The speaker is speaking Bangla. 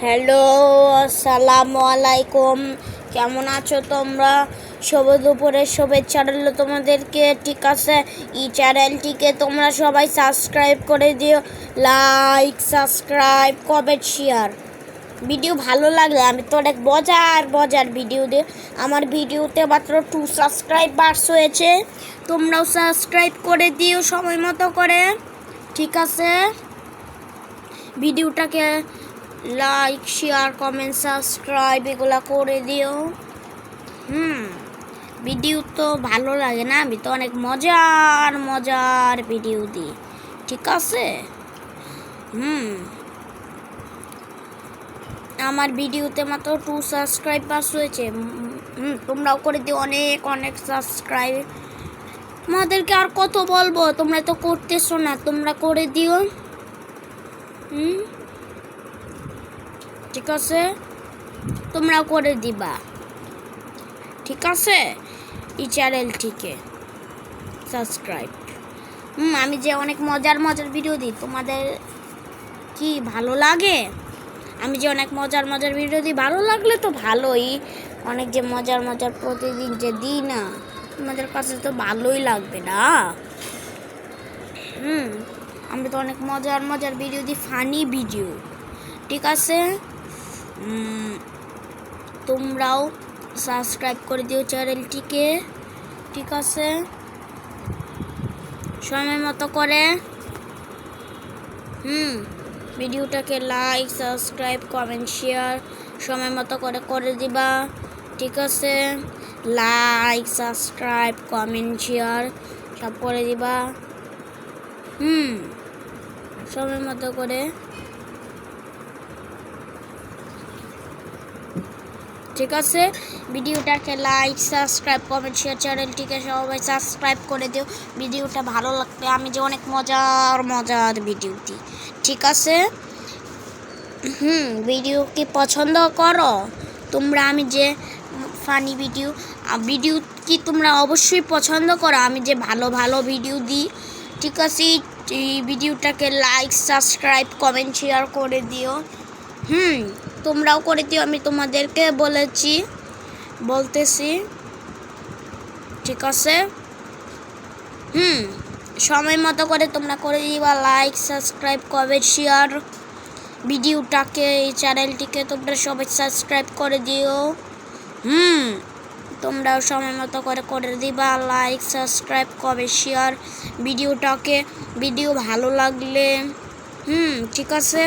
হ্যালো, আসসালামু আলাইকুম। কেমন আছো তোমরা? শুভ দুপুরের শুভেচ্ছা রইল তোমাদেরকে। ঠিক আছে, এই চ্যানেলটিকে তোমরা সবাই সাবস্ক্রাইব করে দিও। Like, subscribe, comment, share. Video ভালো লাগলে আমি তো অনেক মজার ভিডিও দিই। আমার ভিডিওতে মাত্র 2 সাবস্ক্রাইবার্স হয়েছে। তোমরাও সাবস্ক্রাইব করে দিও সময় মতো করে। ঠিক আছে, ভিডিওটাকে লাইক, শেয়ার, কমেন্ট, সাবস্ক্রাইব এগুলো করে দিও। ভিডিও তো ভালো লাগে না? আমি তো অনেক মজার ভিডিও দিই। ঠিক আছে, আমার ভিডিওতে মাত্র 2 সাবস্ক্রাইবার্স হয়েছে। তোমরাও করে দিও অনেক সাবস্ক্রাইব। তোমাদেরকে আর কত বলবো, তোমরা তো করতেছো না, তোমরা করে দিও। ঠিক আছে, তোমরাও করে দিবা। ঠিক আছে, এই চ্যানেলটিকে সাবস্ক্রাইব। আমি যে অনেক মজার ভিডিও দিই, তোমাদের কি ভালো লাগে? আমি যে অনেক মজার ভিডিও দিই, ভালো লাগলে তো ভালোই। অনেক যে মজার প্রতিদিন যে দিই না, তোমাদের কাছে তো ভালোই লাগবে না? আমি তো অনেক মজার ভিডিও দিই, ফানি ভিডিও। ঠিক আছে, তোমরাও সাবস্ক্রাইব করে দিও চ্যানেলটিকে। ঠিক আছে, সময় মতো করে ভিডিওটাকে লাইক, সাবস্ক্রাইব, কমেন্ট, শেয়ার সময় মতো করে দিবা। ঠিক আছে, লাইক, সাবস্ক্রাইব, কমেন্ট, শেয়ার সব করে দিবা। সময় মতো করে। ঠিক আছে, ভিডিওটাকে লাইক, সাবস্ক্রাইব, কমেন্ট, শেয়ার, চ্যানেলটিকে সবাই সাবস্ক্রাইব করে দিও। ভিডিওটা ভালো লাগবে, আমি যে অনেক মজার ভিডিও দিই। ঠিক আছে, ভিডিও কি পছন্দ করো তোমরা? আমি যে ফানি ভিডিও কি তোমরা অবশ্যই পছন্দ করো? আমি যে ভালো ভিডিও দিই। ঠিক আছে, এই ভিডিওটাকে লাইক, সাবস্ক্রাইব, কমেন্ট, শেয়ার করে দিও। তোমরাও করে দিও, আমি তোমাদেরকে বলতেছি। ঠিক আছে, সময় মতো করে তোমরা করে দিবা লাইক, সাবস্ক্রাইব, কমেন্ট, শেয়ার ভিডিওটাকে, এই চ্যানেলটিকে তোমরা সবাই সাবস্ক্রাইব করে দিও। তোমরাও সময় মতো করে দিবা লাইক, সাবস্ক্রাইব, কমেন্ট, শেয়ার ভিডিওটাকে। ভিডিও ভালো লাগলে ঠিক আছে,